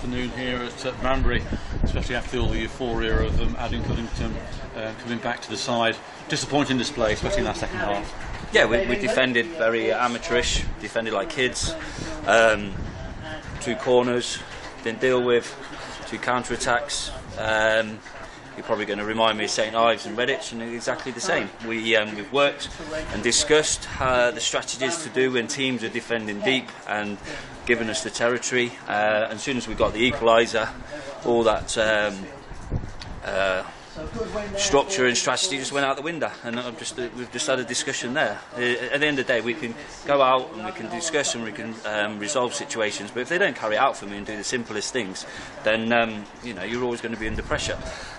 afternoon here at Banbury, especially after all the euphoria of adding Cooke coming back to the side. Disappointing display, especially in that second half. Yeah, we defended very amateurish, defended like kids. 2 corners, didn't deal with, 2 counter-attacks. You're probably going to remind me of St Ives and Redditch, and exactly the same. We've worked and discussed the strategies to do when teams are defending deep and giving us the territory. As soon as we got the equaliser, all that structure and strategy just went out the window, and we've just had a discussion there. At the end of the day, we can go out and we can discuss and we can resolve situations, but if they don't carry it out for me and do the simplest things, then you're always going to be under pressure.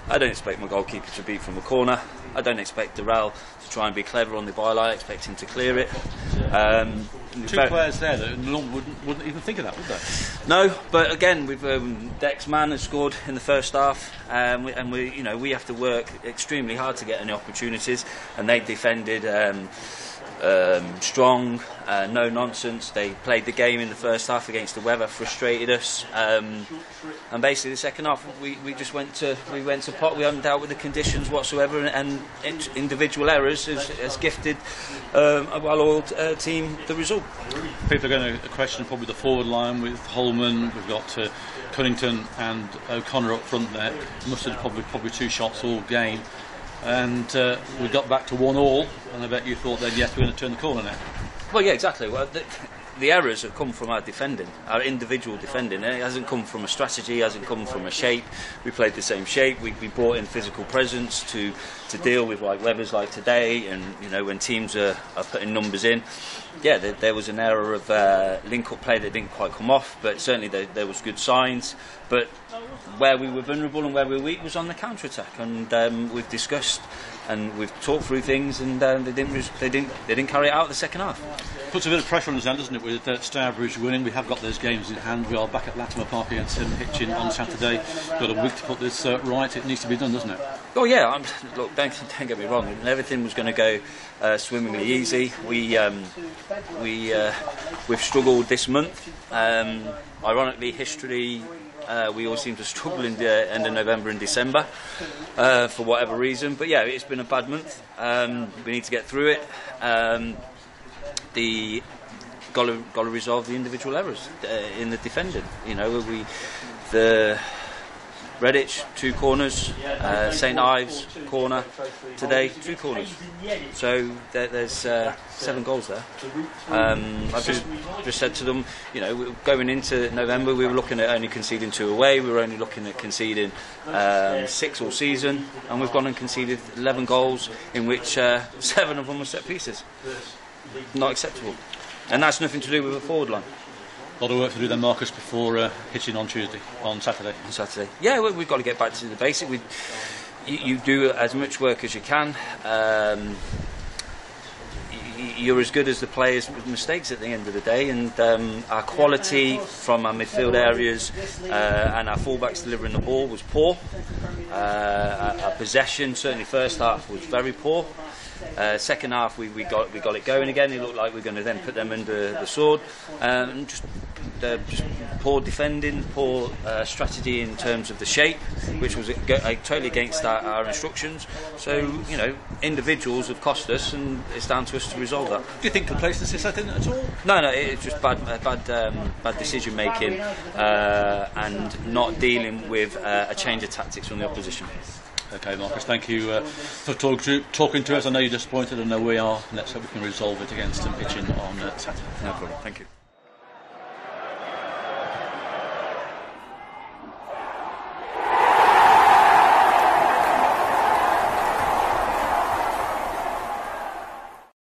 I don't expect my goalkeeper to beat from a corner. I don't expect Darrell to try and be clever on the byline. I expect him to clear it. 2 players there that wouldn't even think of that, would they? No, but again, Dex Man has scored in the first half, and we have to work extremely hard to get any opportunities, and they defended strong, no nonsense. They played the game in the first half against the weather, frustrated us, and basically the second half we just went to pot. We haven't dealt with the conditions whatsoever, and individual errors has gifted a well-oiled team the result. People are going to question probably the forward line with Holman. We've got Cunnington and O'Connor up front there. Must have probably 2 shots all game. And we got back to 1-1, and I bet you thought then, yes, we're going to turn the corner now. Well, yeah, exactly. Well, the errors have come from our defending, our individual defending. It hasn't come from a strategy, it hasn't come from a shape. We played the same shape. We brought in physical presence to deal with like weathers like today, and when teams are putting numbers in. Yeah, there was an error of link-up play that didn't quite come off, but certainly there was good signs. But where we were vulnerable and where we were weak was on the counter-attack, and we've discussed and we've talked through things, and they didn't carry it out in the second half. Puts a bit of pressure on us then, doesn't it, with Stourbridge winning. We have got those games in hand. We are back at Latimer Park against Hitchin on Saturday. Got a week to put this right. It needs to be done, doesn't it? Oh yeah, look, don't get me wrong. Everything was going to go swimmingly easy. We've struggled this month. Ironically, history. We all seem to struggle in the end of November and December for whatever reason. But yeah, it's been a bad month. We need to get through it. Got to resolve the individual errors in the defending. The Redditch 2 corners, St Ives corner today 2 corners. So there's 7 goals there. I've just said to them, going into November we were looking at only conceding 2 away. We were only looking at conceding 6 all season, and we've gone and conceded 11 goals, in which 7 of them were set pieces. Not acceptable, and that's nothing to do with the forward line. A lot of work to do then, Marcus, before Hitchin on Saturday. On Saturday, yeah, we've got to get back to the basic. You do as much work as you can. You're as good as the players with mistakes at the end of the day, and our quality from our midfield areas and our fullbacks delivering the ball was poor. Our possession, certainly first half, was very poor. Second half we got it going again. It looked like we were going to then put them under the sword. Just poor defending, poor strategy in terms of the shape, which was totally against our instructions. So individuals have cost us, and it's down to us to resolve that. Do you think complacency set in at all? No, it's just bad decision making and not dealing with a change of tactics from the opposition. Okay, Marcus, thank you for talking to us. I know you're disappointed, and I know we are. Let's hope we can resolve it against Hitchin on Saturday. No problem. Thank you.